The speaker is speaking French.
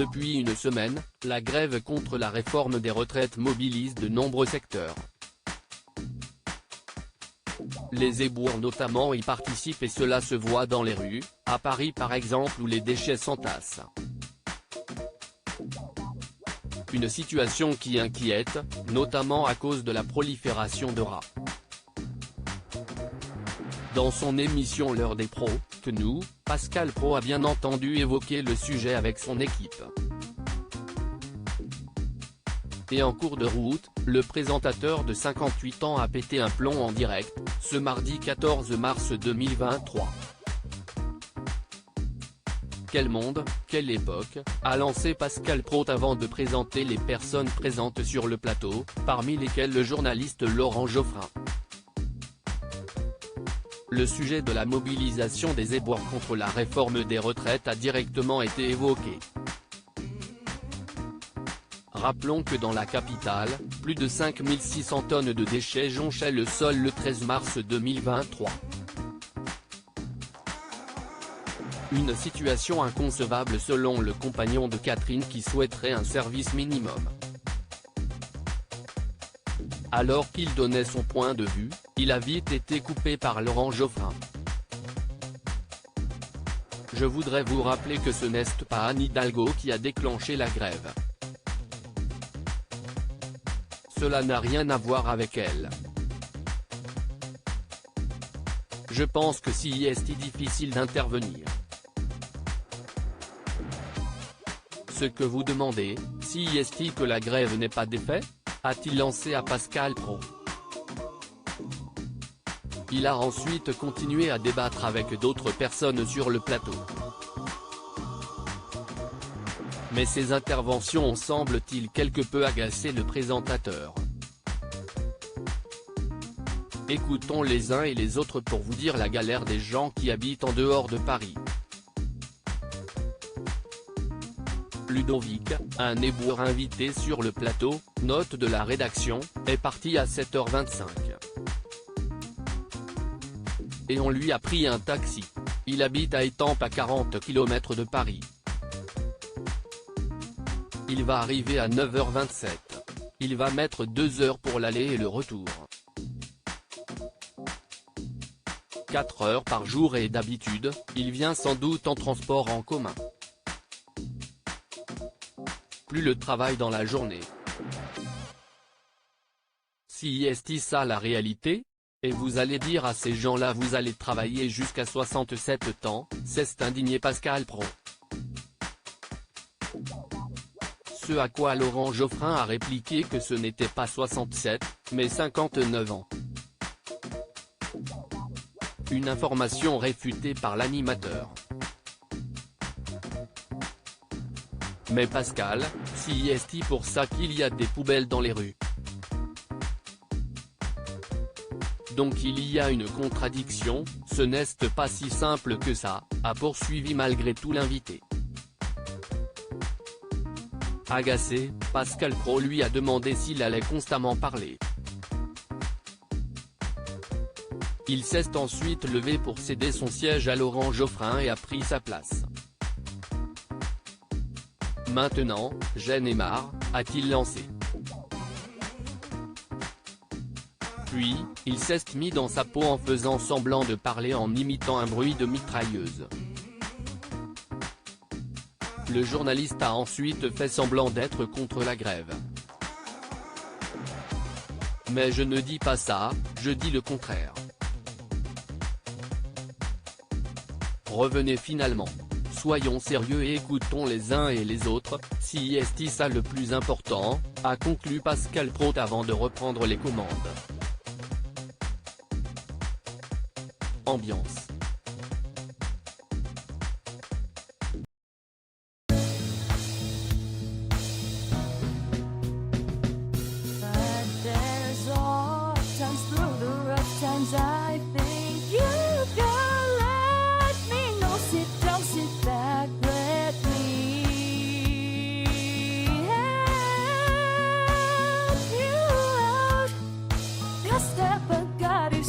Depuis une semaine, la grève contre la réforme des retraites mobilise de nombreux secteurs. Les éboueurs notamment y participent et cela se voit dans les rues, à Paris par exemple où les déchets s'entassent. Une situation qui inquiète, notamment à cause de la prolifération de rats. Dans son émission L'heure des pros, nous, Pascal Praud a bien entendu évoquer le sujet avec son équipe. Et en cours de route, le présentateur de 58 ans a pété un plomb en direct, ce mardi 14 mars 2023. Quel monde, quelle époque, a lancé Pascal Praud avant de présenter les personnes présentes sur le plateau, parmi lesquelles le journaliste Laurent Geoffrin. Le sujet de la mobilisation des éboueurs contre la réforme des retraites a directement été évoqué. Rappelons que dans la capitale, plus de 5600 tonnes de déchets jonchaient le sol le 13 mars 2023. Une situation inconcevable selon le compagnon de Catherine qui souhaiterait un service minimum. Alors qu'il donnait son point de vue, il a vite été coupé par Laurent Geoffrin. Je voudrais vous rappeler que ce n'est pas Anne Hidalgo qui a déclenché la grève. Cela n'a rien à voir avec elle. Je pense que si est difficile d'intervenir. Ce que vous demandez, si est que la grève n'est pas d'effet, a-t-il lancé à Pascal Praud. Il a ensuite continué à débattre avec d'autres personnes sur le plateau. Mais ces interventions semblent-ils quelque peu agacer le présentateur. Écoutons les uns et les autres pour vous dire la galère des gens qui habitent en dehors de Paris. Ludovic, un éboueur invité sur le plateau, note de la rédaction, est parti à 7h25. Et on lui a pris un taxi. Il habite à Étampes à 40 km de Paris. Il va arriver à 9h27. Il va mettre 2 heures pour l'aller et le retour. 4 heures par jour et d'habitude, il vient sans doute en transport en commun. Plus le travail dans la journée. Si est ça la réalité? Et vous allez dire à ces gens-là vous allez travailler jusqu'à 67 ans, s'est indigné Pascal Praud. Ce à quoi Laurent Geoffrin a répliqué que ce n'était pas 67, mais 59 ans. Une information réfutée par l'animateur. Mais Pascal, si est pour ça qu'il y a des poubelles dans les rues. Donc il y a une contradiction, ce n'est pas si simple que ça, a poursuivi malgré tout l'invité. Agacé, Pascal Praud lui a demandé s'il allait constamment parler. Il s'est ensuite levé pour céder son siège à Laurent Geoffrin et a pris sa place. Maintenant, j'en ai marre, a-t-il lancé. Puis, il s'est mis dans sa peau en faisant semblant de parler en imitant un bruit de mitrailleuse. Le journaliste a ensuite fait semblant d'être contre la grève. Mais je ne dis pas ça, je dis le contraire. Revenez finalement. Soyons sérieux et écoutons les uns et les autres, si est ça le plus important, a conclu Pascal Praud avant de reprendre les commandes. Ambiance. Step, I got to